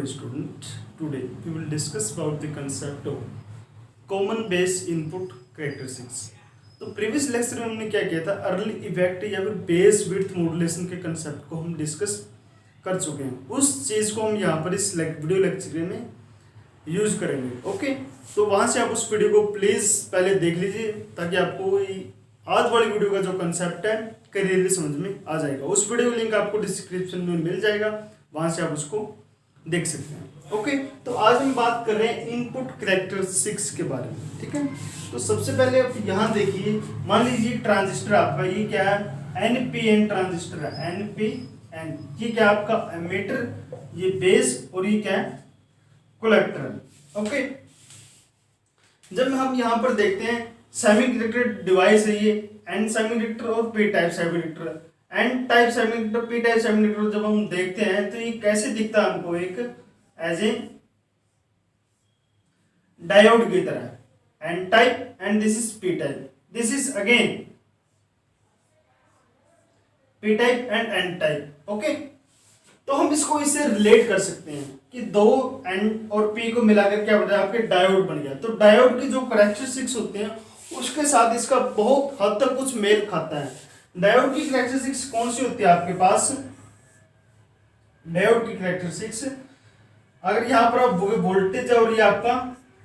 dear student, today we will discuss about the concept of common base input characteristics. तो previous lecture में हमने क्या किया था, अर्ली इफेक्ट या फिर बेस विड्थ मॉड्यूलेशन के कंसेप्ट को हम डिस्कस कर चुके हैं। उस चीज़ को हम यहाँ पर इस वीडियो लेक्चर में यूज करेंगे। ओके, तो वहाँ से आप उस वीडियो को प्लीज़ पहले देख लीजिए ताकि आपको आज वाली वीडियो का जो कंसेप्ट है क्लियरली समझ में आ जाएगा। उस वीडियो का लिंक आपको डिस्क्रिप्शन में मिल जाएगा, वहाँ से आप उसको देख सकते हैं। ओके, तो आज हम बात कर रहे हैं इनपुट कैरेक्टरिस्टिक्स के बारे में। ठीक है, तो सबसे पहले आप यहाँ देखिए, मान लीजिए ट्रांजिस्टर आपका ये क्या है, NPN ट्रांजिस्टर है, NPN। ये क्या आपका एमीटर, ये बेस और ये क्या है कलेक्टर है। ओके, जब हम यहाँ पर देखते हैं सेमीकंडक्टर डिवाइस है ये, एन सेमीकंडक्टर और P type semiconductor. N type semiconductor, P type semiconductor जब हम देखते हैं तो ये कैसे दिखता है हमको, एक एज ए डायोड की तरह, N type and this is P type, this is again P type and N type. Okay, तो हम इसको इससे रिलेट कर सकते हैं कि दो एन और पी को मिलाकर क्या बन आपके डायोड बन गया। तो डायोड की जो कैरेक्टरिस्टिक्स होते हैं उसके साथ इसका बहुत हद तक कुछ मेल खाता है। डायोड की कैरेक्टरिस्टिक्स कौन सी होती है आपके पास, डायोड की कैरेक्टरिस्टिक्स, अगर यहाँ पर आप वोल्टेज है और ये आपका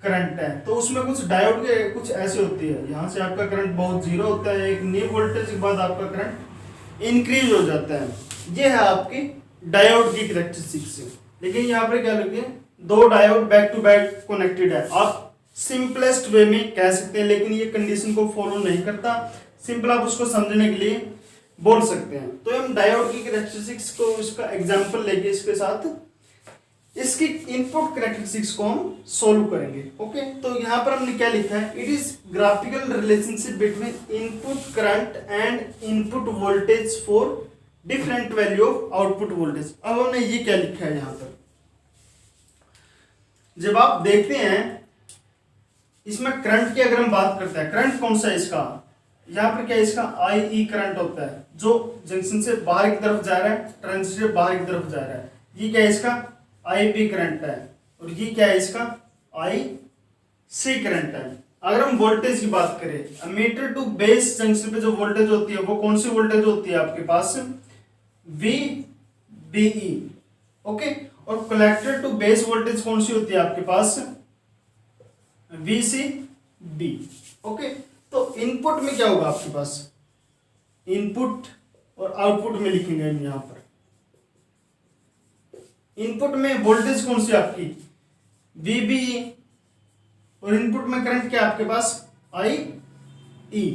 करंट है तो उसमें कुछ डायोड के कुछ ऐसे होती है, यहाँ से आपका करंट बहुत जीरो होता है, एक न्यू वोल्टेज के बाद आपका करंट इंक्रीज हो जाता है। ये है आपकी डायोड की कैरेक्टरिस्टिक्स। लेकिन यहाँ पर क्या लगे, दो diode back to back connected है, आप सिंपलेस्ट वे में कह सकते हैं, लेकिन ये कंडीशन को फॉलो नहीं करता। सिंपल आप उसको समझने के लिए बोल सकते हैं। तो हम डायोड की कैरेक्टरिस्टिक्स को इसका एग्जांपल लेके इसके साथ इसकी इनपुट कैरेक्टरिस्टिक्स को हम सोल्व करेंगे। ओके, तो यहाँ पर हमने क्या लिखा है, it is graphical relationship between input current and input voltage for different value of output voltage. अब हमने ये क्या लिखा है यहाँ पर, जब आप देखते हैं इसमें करंट की अगर हम बात करते हैं, करंट कौन सा है इसका, यहाँ पर क्या इसका IE करंट होता है जो जंक्शन से बाहर की तरफ जा रहा है, ट्रांजिस्टर से बाहर की तरफ जा रहा है। ये क्या है इसका IB करंट है, और ये क्या है इसका IC करंट है। अगर हम वोल्टेज की बात करें, एमीटर टू बेस जंक्शन पे जो वोल्टेज होती है वो कौन सी वोल्टेज होती है आपके पास, VBE। ओके, और कलेक्टर टू बेस वोल्टेज कौन सी होती है आपके पास, VCB। ओके, तो इनपुट में क्या होगा आपके पास, इनपुट और आउटपुट में लिखेंगे हम यहां पर। इनपुट में वोल्टेज कौन सी आपकी VBE, और इनपुट में करंट क्या आपके पास IE।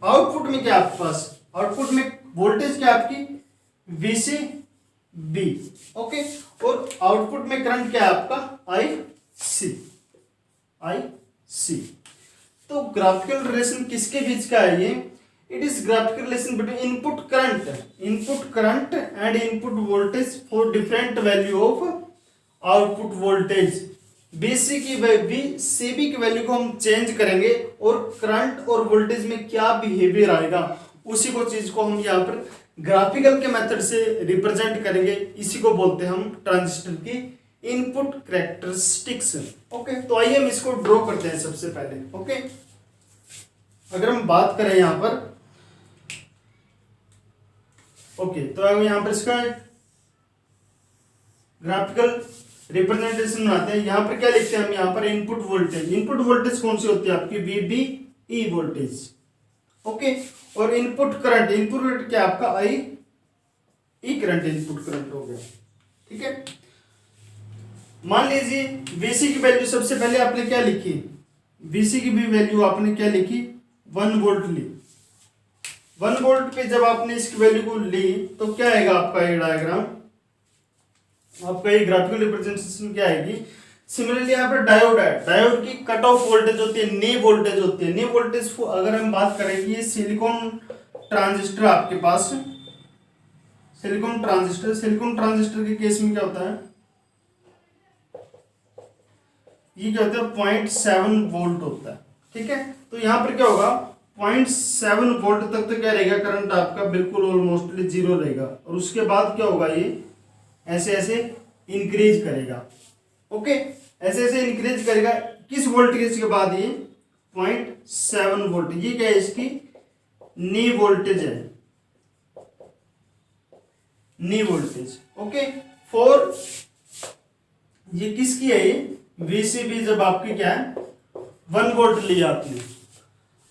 आउटपुट में क्या आपके पास, आउटपुट में वोल्टेज क्या आपकी VCB। ओके, और आउटपुट में करंट क्या है आपका IC। तो ग्राफिकल रिलेशन किसके बीच का है ये, it is graphical relation between input current and input voltage for different value of output voltage. VCB की वैल्यू को हम चेंज करेंगे और करंट और वोल्टेज में क्या बिहेवियर आएगा उसी को चीज को हम यहाँ पर ग्राफिकल के मेथड से रिप्रेजेंट करेंगे। इसी को बोलते हैं हम ट्रांजिस्टर की इनपुट कैरेक्टरिस्टिक्स। ओके, तो आइए हम इसको ड्रॉ करते हैं सबसे पहले। ओके, अगर हम बात करें यहां पर, ओके, तो अब यहां पर इसका ग्राफिकल रिप्रेजेंटेशन बनाते हैं। यहां पर क्या लिखते हैं हम, यहां पर इनपुट वोल्टेज कौन सी होती है आपकी VBE वोल्टेज। ओके, और इनपुट करंट क्या आपका IE करंट, इनपुट करंट हो गया। ठीक है, मान लीजिए VC की वैल्यू सबसे पहले आपने क्या लिखी, VC की भी वैल्यू आपने क्या लिखी 1 वोल्ट ली। 1 वोल्ट पे जब आपने इसकी वैल्यू को ली तो क्या आएगा आपका ये डायग्राम, आपका ये ग्राफिकल रिप्रेजेंटेशन क्या आएगी। सिमिलरली यहाँ पर डायोड है, डायोड की कट ऑफ वोल्टेज होती है, नी वोल्टेज होती है। नी वोल्टेज अगर हम बात करें, ये सिलिकॉन ट्रांजिस्टर आपके पास, सिलिकॉन ट्रांजिस्टर के केस में क्या होता है, ये क्या होता है 0.7 वोल्ट होता है। ठीक है, तो यहाँ पर क्या होगा 0.7 वोल्ट तक तो क्या रहेगा, करंट आपका बिल्कुल ऑलमोस्टली जीरो रहेगा, और उसके बाद क्या होगा, ये ऐसे ऐसे इंक्रीज करेगा। ओके, ऐसे ऐसे इंक्रीज करेगा। किस वोल्टेज के बाद? ये 0.7 वोल्ट, ये क्या है? इसकी नी वोल्टेज है, नी वोल्टेज। ओके, फॉर ये किसकी है? ये वीसीबी जब आपकी क्या है 1 वोल्ट लिया आपने।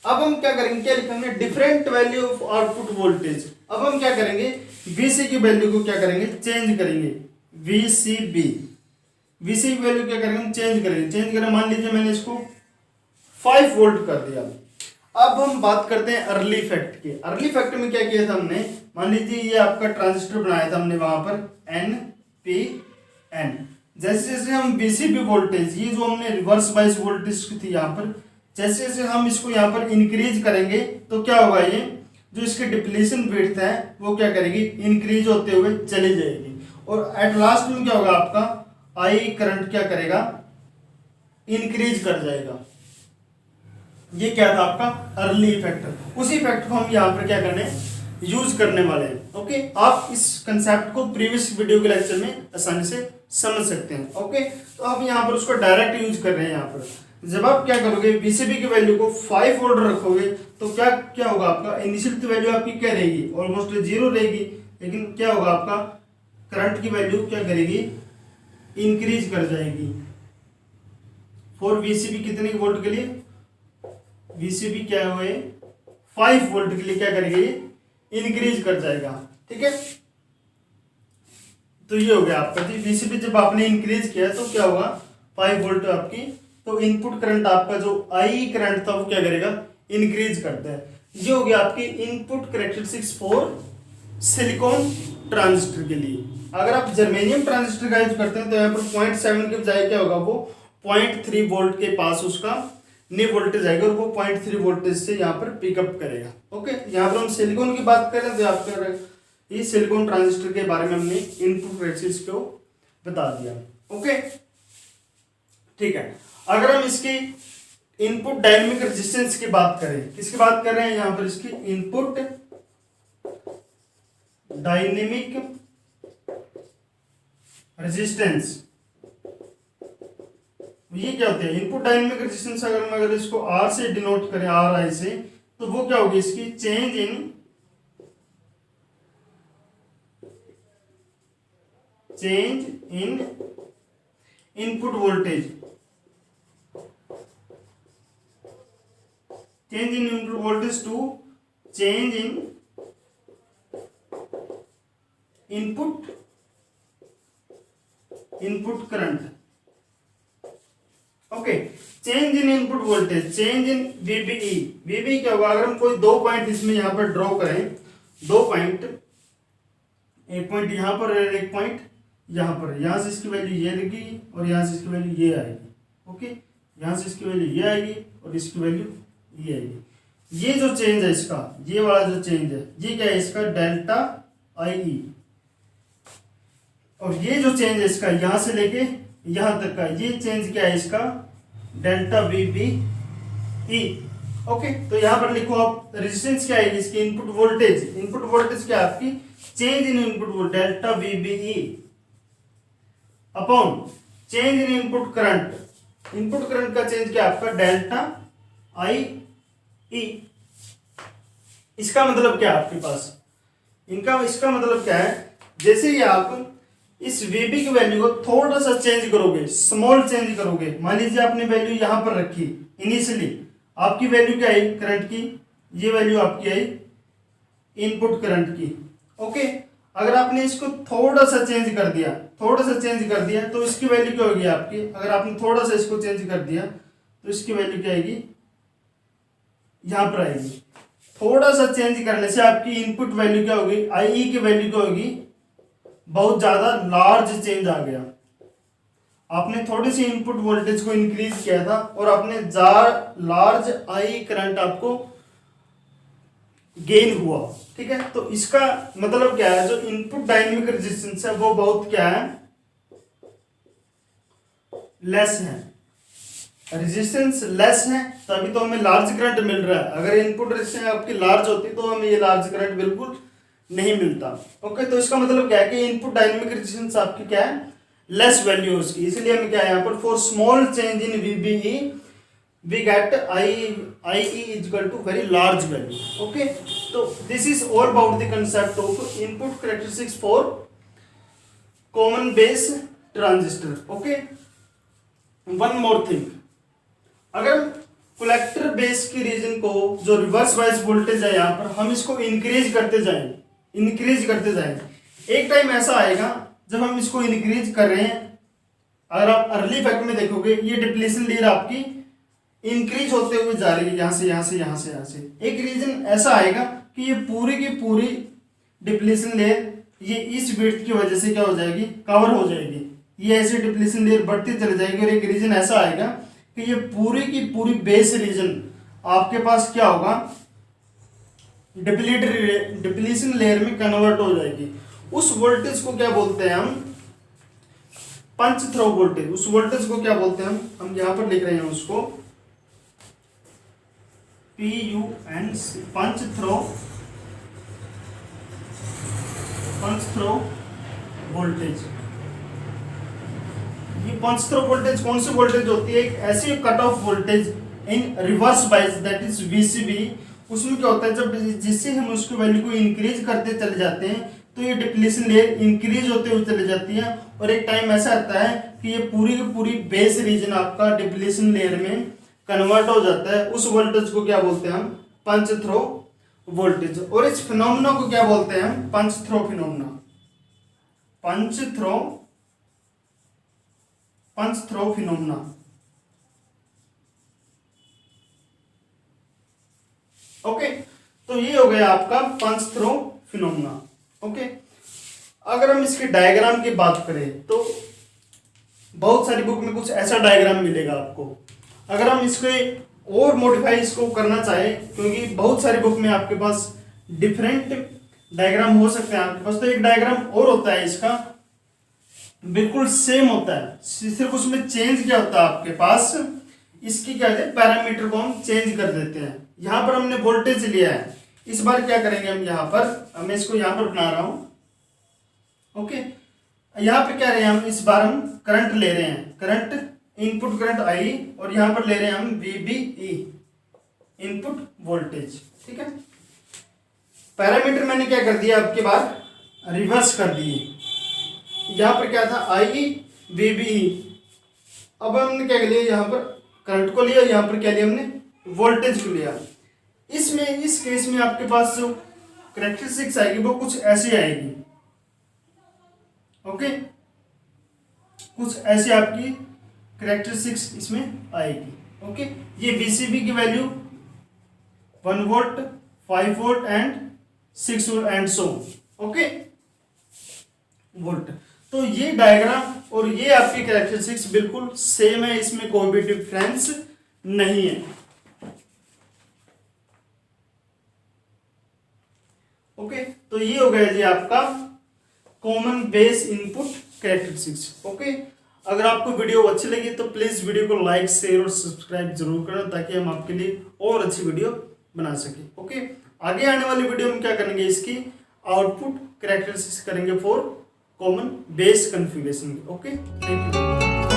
अब हम क्या करेंगे, क्या लिखेंगे? Different value of output voltage. अब हम क्या करेंगे, वीसी की वैल्यू को क्या करेंगे? चेंज करेंगे। वीसीबी, वीसी की वैल्यू क्या करेंगे? हम चेंज करेंगे। चेंज करें, मान लीजिए मैंने इसको 5 वोल्ट कर दिया। अब हम बात करते हैं अर्ली इफेक्ट की। अर्ली इफेक्ट में क्या किया था हमने? मान लीजिए ये आपका ट्रांजिस्टर बनाया था हमने वहां पर NPN। जैसे जैसे हम वीसीबी वोल्टेज, ये जो हमने रिवर्स बायस वोल्टेज थी यहाँ पर, जैसे जैसे हम इसको यहाँ पर इंक्रीज करेंगे तो क्या होगा? ये जो इसकी डिप्लीशन विड्थ है वो क्या करेगी? इंक्रीज होते हुए चली जाएगी। और एट लास्ट में क्या होगा? आपका आई करंट क्या करेगा? इंक्रीज कर जाएगा। ये क्या था आपका अर्ली इफेक्ट। उसी इफेक्ट को हम यहाँ पर क्या करने यूज करने वाले हैं। ओके, आप इस कंसेप्ट को प्रीवियस वीडियो के लेक्चर में आसानी से समझ सकते हैं। ओके, तो आप यहाँ पर उसको डायरेक्ट यूज कर रहे हैं। यहाँ पर जब आप क्या करोगे, वीसीबी की वैल्यू को 5 वोल्ट रखोगे तो क्या क्या होगा? आपका इनिशियल की वैल्यू आपकी क्या रहेगी? ऑलमोस्ट 0 रहेगी। लेकिन क्या होगा? आपका करंट की वैल्यू क्या करेगी? इंक्रीज कर जाएगी। फॉर वीसीबी कितने वोल्ट के लिए? वीसीबी क्या हुए 5 वोल्ट के लिए क्या करेगी? इंक्रीज कर जाएगा। ठीक है, तो ये हो गया आपका जी। वीसीबी जब आपने इंक्रीज किया तो क्या होगा? 5 वोल्ट आपकी, तो इनपुट करंट आपका जो आई करंट था वो क्या करेगा? इंक्रीज करता है। ये हो गया आपकी input characteristics for silicon transistor के लिए। अगर आप जर्मेनियम ट्रांजिस्टर का यूज करते हैं तो यहाँ पर 0.7 के बजाय क्या होगा? वो 0.3 वोल्ट के पास उसका नी वोल्टेज आएगा और वो 0.3 वोल्टेज से यहाँ पर पिकअप करेगा। ओके, यहाँ पर हम सिलिकॉन की बात करें तो आपका ये सिलिकॉन ट्रांजिस्टर के बारे में हमने इनपुट कैरेक्टरिस्टिक्स को बता दिया। ओके, ठीक है। अगर हम इसकी इनपुट डायनेमिक रेजिस्टेंस की बात करें, किसकी बात कर रहे हैं यहाँ पर? इसकी इनपुट डायनेमिक रेजिस्टेंस। ये क्या होते हैं? इनपुट डायनेमिक रेजिस्टेंस अगर इसको R से डिनोट करें, RI से, तो वो क्या होगी? इसकी change in input voltage, change in input voltage to change in input current. Okay, change in input voltage, change in VBE। VBE क्या होगा? अगर हम कोई 2 पॉइंट इसमें यहां पर ड्रॉ करें, 2 पॉइंट, एक पॉइंट यहां पर और एक पॉइंट यहां पर, यहां से इसकी वैल्यू ये रहेगी और यहां से इसकी वैल्यू ये आएगी। ओके, यहां से इसकी वैल्यू ये आएगी और इसकी वैल्यू ये आएगी। ये जो चेंज है इसका, ये वाला जो चेंज है, ये क्या है? इसका डेल्टा IE। और ये जो चेंज है इसका यहां से लेके यहां तक का, ये चेंज क्या है? इसका डेल्टा VBE। ओके, तो यहां पर लिखो आप रेजिस्टेंस क्या है इसकी? Input voltage. इनपुट वोल्टेज क्या है आपकी? Change in input voltage delta VBE upon change in input current. Input current का चेंज क्या आपका? Delta IE। इसका मतलब क्या है आपके पास? इसका मतलब क्या है? जैसे ही आप इस VB की वैल्यू को थोड़ा सा चेंज करोगे, स्मॉल चेंज करोगे, मान लीजिए आपने वैल्यू यहां पर रखी, इनिशियली आपकी वैल्यू क्या आई करंट की? ये वैल्यू आपकी आई इनपुट करंट की। ओके, अगर आपने इसको थोड़ा सा चेंज कर दिया, तो इसकी वैल्यू क्या होगी आपकी? अगर आपने थोड़ा सा इसको चेंज कर दिया तो इसकी वैल्यू क्या आएगी? यहां पर आएगी। थोड़ा सा चेंज करने से आपकी इनपुट वैल्यू क्या होगी? IE की वैल्यू क्या होगी? बहुत ज्यादा लार्ज चेंज आ गया। आपने थोड़ी सी इनपुट वोल्टेज को इंक्रीज किया था और आपने लार्ज IE करंट आपको गेन हुआ। ठीक है, तो इसका मतलब क्या है? जो इनपुट डायनेमिक रेजिस्टेंस है वो बहुत क्या है? लेस है। रेजिस्टेंस लेस है तभी तो हमें लार्ज करंट मिल रहा है। अगर इनपुट रेजिस्टेंस आपकी लार्ज होती तो हमें ये लार्ज करंट बिल्कुल नहीं मिलता। ओके, तो इसका मतलब क्या है कि इनपुट डायनेमिक रेजिस्टेंस आपकी क्या है? लेस वैल्यू उसकी, इसलिए हमें क्या है यहाँ पर for small change in VBE we get IE is equal to very large value. Okay, तो this is all about the concept of input characteristics for common base transistor. Okay, one more thing, अगर collector base की region को जो reverse bias voltage है यहाँ पर हम इसको इंक्रीज करते जाएं, एक टाइम ऐसा आएगा जब हम इसको इंक्रीज कर रहे हैं, अगर आप अर्ली इफेक्ट में देखोगे ये डिप्लीशन लेयर आपकी इंक्रीज होते हुए जा रही है, यहाँ से एक रीजन ऐसा आएगा कि ये पूरी की पूरी डिप्लीशन लेयर ये इस विड्थ की वजह से क्या हो जाएगी, कवर हो जाएगी, ये ऐसे डिप्लीशन लेयर बढ़ती चली जाएगी। और एक रीजन ऐसा आएगा कि ये पूरी की पूरी बेस रीजन आपके पास क्या होगा, डिप्लीशन लेयर में कन्वर्ट हो जाएगी। उस वोल्टेज को क्या बोलते हैं हम, पंच थ्रो वोल्टेज। उस वोल्टेज को क्या बोलते हैं हम यहां पर लिख रहे हैं उसको PUNC, पंच थ्रो वोल्टेज। ये पंच थ्रो वोल्टेज कौन सी वोल्टेज होती है, एक ऐसी cut off voltage in reverse bias that is VCB। उसमें क्या होता है, जब जिससे हम उसकी वैल्यू को इंक्रीज करते चले जाते हैं तो ये डिप्लीशन लेयर इंक्रीज होते हुए चली जाती है, और एक टाइम ऐसा आता है कि ये पूरी की पूरी बेस रीजन आपका डिप्लीशन लेयर में कन्वर्ट हो जाता है। उस वोल्टेज को क्या बोलते हैं हम, पंच थ्रो वोल्टेज। और इस फिनोमेना को क्या बोलते हैं हम, पंच थ्रो फिनोमेना, पंच थ्रो फिनोमेना। ओके, तो ये हो गया आपका पंच थ्रो फिनोमेना। ओके, अगर हम इसके डायग्राम की बात करें तो बहुत सारी बुक में कुछ ऐसा डायग्राम मिलेगा आपको। अगर हम इसके और मॉडिफाई इसको करना चाहें, क्योंकि बहुत सारी बुक में आपके पास डिफरेंट डायग्राम हो सकते हैं आपके पास, तो एक डायग्राम और होता है इसका, बिल्कुल सेम होता है, सिर्फ उसमें चेंज क्या होता है आपके पास, इसकी क्या है पैरामीटर को हम चेंज कर देते हैं। यहां पर हमने वोल्टेज लिया है, इस बार क्या करेंगे हम, यहां पर मैं इसको यहां पर बना रहा हूं। ओके, यहां पे क्या रहे हैं हम, इस बार हम करंट ले रहे हैं, करंट इनपुट करंट I, और यहां पर ले रहे हैं हम VBE इनपुट वोल्टेज। ठीक है, पैरामीटर मैंने क्या कर दिया, आपके बार रिवर्स कर दिए। यहां पर क्या था IE VBE, अब हमने क्या लिया, यहां पर करंट को लिया, यहां पर क्या लिया हमने, वोल्टेज को लिया। इसमें इस केस में आपके पास जो कैरेक्टरिस्टिक्स आएगी वो कुछ ऐसी आएगी। ओके, कुछ ऐसी आपकी कैरेक्टरिस्टिक्स इसमें आएगी। ओके, ये VCB की value 1 volt, 5 volt and 6 volt and so. Okay, volt. तो ये डायग्राम और ये आपकी कैरेक्टरिस्टिक्स बिल्कुल सेम है, इसमें कोई भी डिफरेंस नहीं है। ओके, तो ये हो गया जी आपका common base input characteristics. Okay, अगर आपको वीडियो अच्छी लगी तो प्लीज वीडियो को लाइक, शेयर और सब्सक्राइब जरूर करें, ताकि हम आपके लिए और अच्छी वीडियो बना सके। ओके, आगे आने वाली वीडियो में क्या करेंगे, इसकी आउटपुट कैरेक्टरिस्टिक्स करेंगे for common base configuration. Okay, thank you.